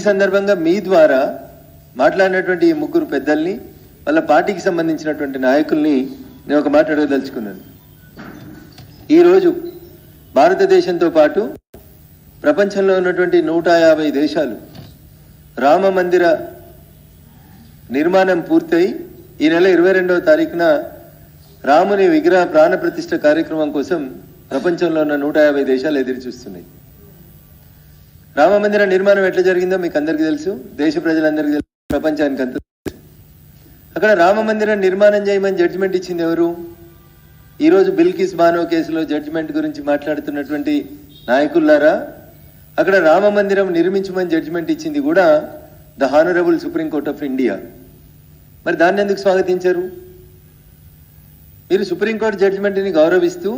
సందర్భంగా మీ ద్వారా మాట్లాడినటువంటి ఈ ముగ్గురు పెద్దల్ని, వాళ్ళ పార్టీకి సంబంధించినటువంటి నాయకుల్ని నేను ఒక మాట అడగదలుచుకున్నాను. ఈరోజు భారతదేశంతో పాటు ప్రపంచంలో ఉన్నటువంటి 150 దేశాలు రామ మందిర నిర్మాణం పూర్తయి ఈ నెల 22వ తారీఖున రాముని విగ్రహ ప్రాణ ప్రతిష్ఠ కార్యక్రమం కోసం ప్రపంచంలో ఉన్న 150 దేశాలు ఎదురు చూస్తున్నాయి. రామ మందిర నిర్మాణం ఎట్లా జరిగిందో మీకు అందరికీ తెలుసు, దేశ ప్రజలందరికీ తెలుసు, ప్రపంచానికి అంత. అక్కడ రామ మందిరం నిర్మాణం చేయమని జడ్జిమెంట్ ఇచ్చింది ఎవరు? ఈరోజు బిల్కిస్ బానో కేసులో జడ్జిమెంట్ గురించి మాట్లాడుతున్నటువంటి నాయకులారా, అక్కడ రామ మందిరం నిర్మించమని జడ్జిమెంట్ ఇచ్చింది కూడా the honourable supreme court of India. మరి దాన్ని ఎందుకు స్వాగతించారు? మీరు సుప్రీంకోర్టు జడ్జిమెంట్ని గౌరవిస్తూ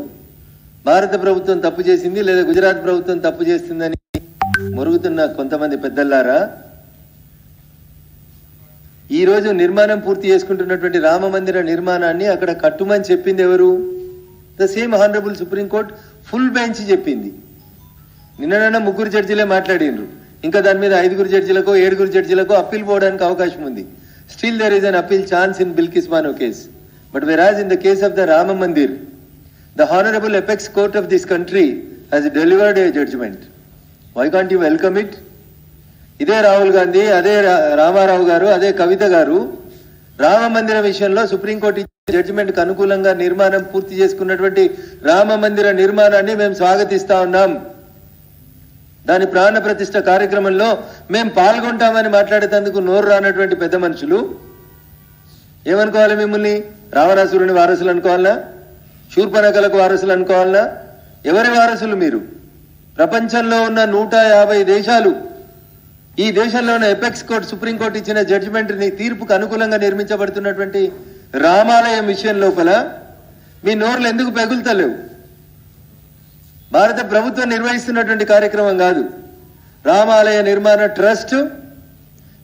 భారత ప్రభుత్వం తప్పు చేసింది లేదా గుజరాత్ ప్రభుత్వం తప్పు చేస్తుందని మొరుగుతున్న కొంతమంది పెద్దలారా, ఈరోజు నిర్మాణం పూర్తి చేసుకుంటున్నటువంటి రామ మందిర నిర్మాణాన్ని అక్కడ కట్టుమని చెప్పింది ఎవరు? The same honourable supreme court full bench చెప్పింది. నిన్న 3 జడ్జిలే మాట్లాడినరు, ఇంకా దాని మీద 5 జడ్జిలకో 7 జడ్జిలకో అప్పీల్ పోవడానికి అవకాశం ఉంది. Still there is an appeal chance in Bilkis Bano case. But whereas in the case of the Rama Mandir, the Honorable Apex Court of this country has delivered a judgment. Why can't you welcome it? ఇదే రాహుల్ గాంధీ, అదే రామారావు గారు, అదే కవిత గారు రామ మందిర విషయంలో supreme court ఇచ్చిన జడ్జిమెంట్కి అనుకూలంగా నిర్మాణం పూర్తి చేసుకున్నటువంటి రామ మందిర నిర్మాణాన్ని మేము స్వాగతిస్తా ఉన్నాం. దాని ప్రాణ ప్రతిష్ఠ కార్యక్రమంలో మేము పాల్గొంటామని మాట్లాడేందుకు నోరు రానటువంటి పెద్ద మనుషులు ఏమనుకోవాలి? మిమ్మల్ని రావణాసురుని వారసులు అనుకోవాలనా? శూర్పణఖలకు వారసులు అనుకోవాలనా? ఎవరి వారసులు మీరు? ప్రపంచంలో ఉన్న 150 దేశాలు, ఈ దేశంలో ఉన్న ఎపెక్స్ కోర్టు సుప్రీంకోర్టు ఇచ్చిన జడ్జిమెంట్ని తీర్పుకు అనుకూలంగా నిర్మించబడుతున్నటువంటి రామాలయం విషయం లోపల మీ నోర్లు ఎందుకు పెగులుతలేవు? భారత ప్రభుత్వం నిర్వహిస్తున్నటువంటి కార్యక్రమం కాదు. రామాలయ నిర్మాణ ట్రస్ట్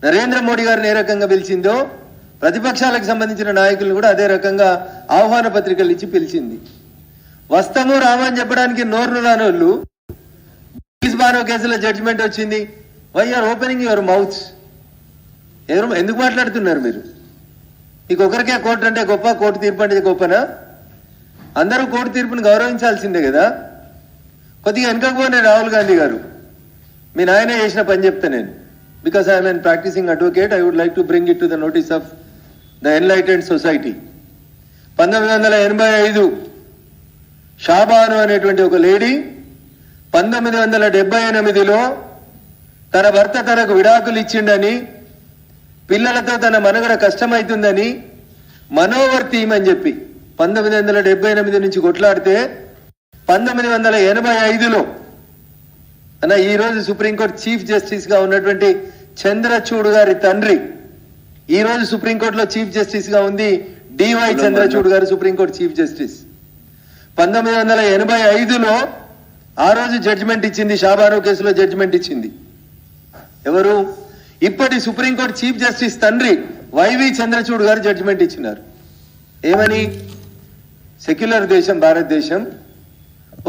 నరేంద్ర మోడీ గారిని ఏ రకంగా పిలిచిందో ప్రతిపక్షాలకు సంబంధించిన నాయకులను కూడా అదే రకంగా ఆహ్వాన పత్రికలు ఇచ్చి పిలిచింది. వస్తాము రామా అని చెప్పడానికి నోరు రానోళ్ళు బిల్కిస్ బానో కేసులో జడ్జిమెంట్ వచ్చింది. Why are opening your mouths? ఎందుకు మాట్లాడుతున్నారు మీరు? మీకు ఒకరికే కోర్టు అంటే గొప్ప, కోర్టు తీర్పు అంటే గొప్పనా? అందరూ కోర్టు తీర్పుని గౌరవించాల్సిందే కదా. కొద్దిగా వెనకపోనే రాహుల్ గాంధీ గారు, మీ నాయన చేసిన పని చెప్తా నేను. Because I'm an practicing advocate, I would like to bring it to the notice of the enlightened society. 1985 Shahbano అనేటువంటి ఒక లేడీ 1978లో తన భర్త తనకు విడాకులు ఇచ్చిండని, పిల్లలతో తన మనుగడ కష్టమవుతుందని మనోవర్తి అని చెప్పి 1978 నుంచి కొట్లాడితే 1985లో ఈరోజు సుప్రీంకోర్టు చీఫ్ జస్టిస్ గా ఉన్నటువంటి చంద్రచూడ్ గారి తండ్రి, ఈ రోజు సుప్రీంకోర్టులో చీఫ్ జస్టిస్ గా ఉంది డివై చంద్రచూడ్ గారు, సుప్రీంకోర్టు చీఫ్ జస్టిస్. 1985లో ఆ రోజు జడ్జిమెంట్ ఇచ్చింది, షాబాను కేసులో జడ్జిమెంట్ ఇచ్చింది ఎవరు? ఇప్పటి సుప్రీంకోర్టు చీఫ్ జస్టిస్ తండ్రి వైవి చంద్రచూడ్ గారు జడ్జిమెంట్ ఇచ్చినారు. ఏమని? సెక్యులర్ దేశం భారతదేశం,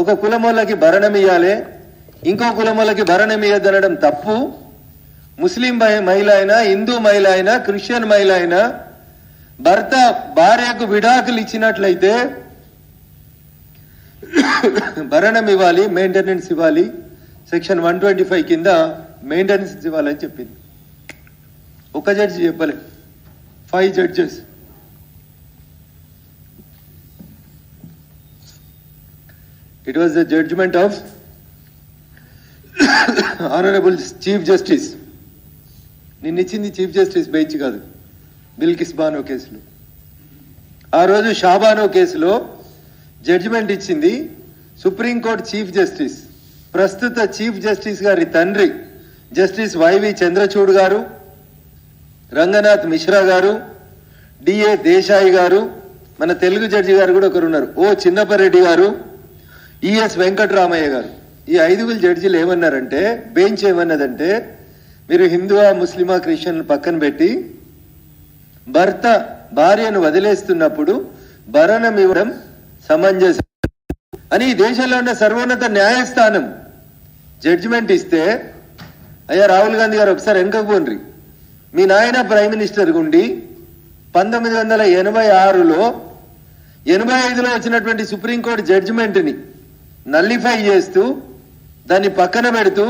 ఒక కులమోళ్ళకి భరణం ఇయ్యాలి, ఇంకో కులమోళ్ళకి భరణం ఇయ్యదనడం తప్పు. ముస్లిం మహిళ అయినా, హిందూ మహిళ అయినా, క్రిస్టియన్ మహిళ అయినా భర్త భార్యకు విడాకులు ఇచ్చినట్లయితే భరణం ఇవ్వాలి, మెయింటెనెన్స్ ఇవ్వాలి, సెక్షన్ 125 కింద మెయింటెనెన్స్ ఇవ్వాలని చెప్పింది. ఒక జడ్జి చెప్పలే, 5 judges. It was the judgment of Honorable Chief Justice. నిన్నిచ్చింది చీఫ్ జస్టిస్ బెంచ్ కాదు, బిల్కిస్ బానో కేసులో. ఆ రోజు షాబానో కేసులో జడ్జిమెంట్ ఇచ్చింది సుప్రీంకోర్టు చీఫ్ జస్టిస్, ప్రస్తుత చీఫ్ జస్టిస్ గారి తండ్రి జస్టిస్ వైవి చంద్రచూడ్ గారు, రంగనాథ్ మిశ్రా గారు, డిఏ దేశాయి గారు, మన తెలుగు జడ్జి గారు కూడా ఒకరు ఉన్నారు, ఓ చిన్నపరెడ్డి గారు, ఈఎస్ వెంకటరామయ్య గారు. ఈ 5 జడ్జీలు ఏమన్నారంటే, బెంచ్ ఏమన్నదంటే, మీరు హిందువా, ముస్లిమా, క్రిస్టియన్ పక్కన పెట్టి భర్త భార్యను వదిలేస్తున్నప్పుడు భరణం ఇవ్వడం సమంజసం అని ఈ దేశంలో ఉన్న సర్వోన్నత న్యాయస్థానం జడ్జిమెంట్ ఇస్తే అయ్యా రాహుల్ గాంధీ గారు ఒకసారి వెనుకకు పోండ్రి. మీ నాయన ప్రైమ్ మినిస్టర్ గుండి 1986లో 85లో వచ్చినటువంటి సుప్రీంకోర్టు జడ్జిమెంట్ని నల్లిఫై చేస్తూ దాన్ని పక్కన పెడుతూ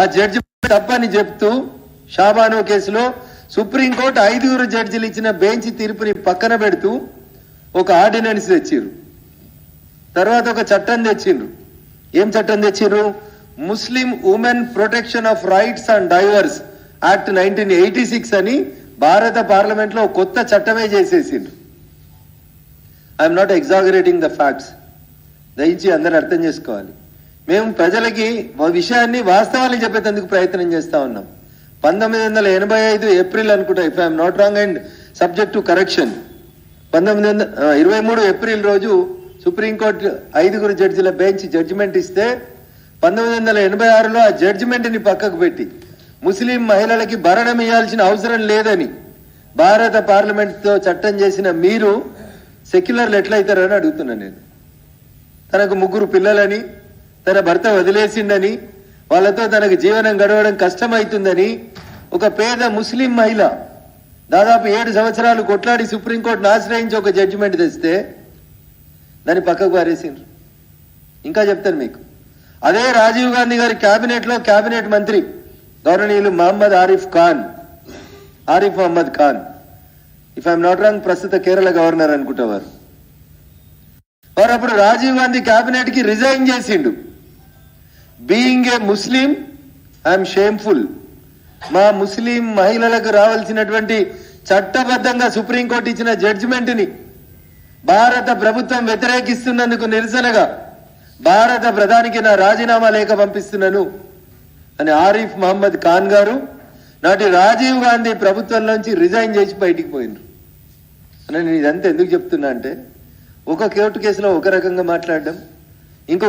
ఆ జడ్జిమెంట్ తప్పని చెప్తూ షాబానో కేసులో సుప్రీంకోర్టు 5 జడ్జిలు ఇచ్చిన బెంచ్ తీర్పుని పక్కన పెడుతూ ఒక ఆర్డినెన్స్ తెచ్చిర్రు. తర్వాత ఒక చట్టం తెచ్చిండ్రు. ఏం చట్టం తెచ్చిర్రు? Muslim women protection of rights and divorce act 1986 అని భారత పార్లమెంట్ లో కొత్త చట్టమే చేసేసిండ్రు. I'm not exaggerating the facts, దయచేసి అందరూ అర్థం చేసుకోవాలి. మేము ప్రజలకి విషయాన్ని వాస్తవాన్ని చెప్పేందుకు ప్రయత్నం చేస్తా ఉన్నాం. 1985 ఏప్రిల్ అనుకుంటా, if I'm not wrong and subject to correction, 23 April రోజు సుప్రీంకోర్టు 5 జడ్జిల బెంచ్ జడ్జిమెంట్ ఇస్తే 1986లో ఆ జడ్జిమెంట్ ని పక్కకు పెట్టి ముస్లిం మహిళలకి భరణం ఇవ్వాల్సిన అవసరం లేదని భారత పార్లమెంట్ తో చట్టం చేసిన మీరు సెక్యులర్లు ఎట్లయితారని అడుగుతున్నా నేను. తనకు 3 పిల్లలని, తన భర్త వదిలేసిండని, వాళ్ళతో తనకు జీవనం గడవడం కష్టమవుతుందని ఒక పేద ముస్లిం మహిళ దాదాపు 7 సంవత్సరాలు కొట్లాడి సుప్రీంకోర్టును ఆశ్రయించి ఒక జడ్జిమెంట్ తెస్తే దాన్ని పక్కకు పారేసిండ్రు. ఇంకా చెప్తాను మీకు. అదే రాజీవ్ గాంధీ గారి క్యాబినెట్ లో క్యాబినెట్ మంత్రి గవర్ననీయులు Arif Mohammad Khan, if I'm not wrong ప్రస్తుత కేరళ గవర్నర్ అనుకుంటా వారు అప్పుడు రాజీవ్ గాంధీ క్యాబినెట్ కి రిజైన్ చేసిండు. Being a Muslim I'm shameful. మా ముస్లిం మహిళలకు రావాల్సినటువంటి చట్టబద్ధంగా సుప్రీంకోర్టు ఇచ్చిన జడ్జిమెంట్ ని భారత ప్రభుత్వం వ్యతిరేకిస్తున్నందుకు నిరసనగా భారత ప్రధానికి నా రాజీనామా లేఖ పంపిస్తున్నాను అని ఆరిఫ్ మహమ్మద్ ఖాన్ గారు నాటి రాజీవ్ గాంధీ ప్రభుత్వంలోంచి రిజైన్ చేసి బయటికి పోయినరు. అని నేను ఇదంతా ఎందుకు చెప్తున్నా అంటే, ఒక కోర్టు కేసులో ఒక రకంగా మాట్లాడడం, ఇంకో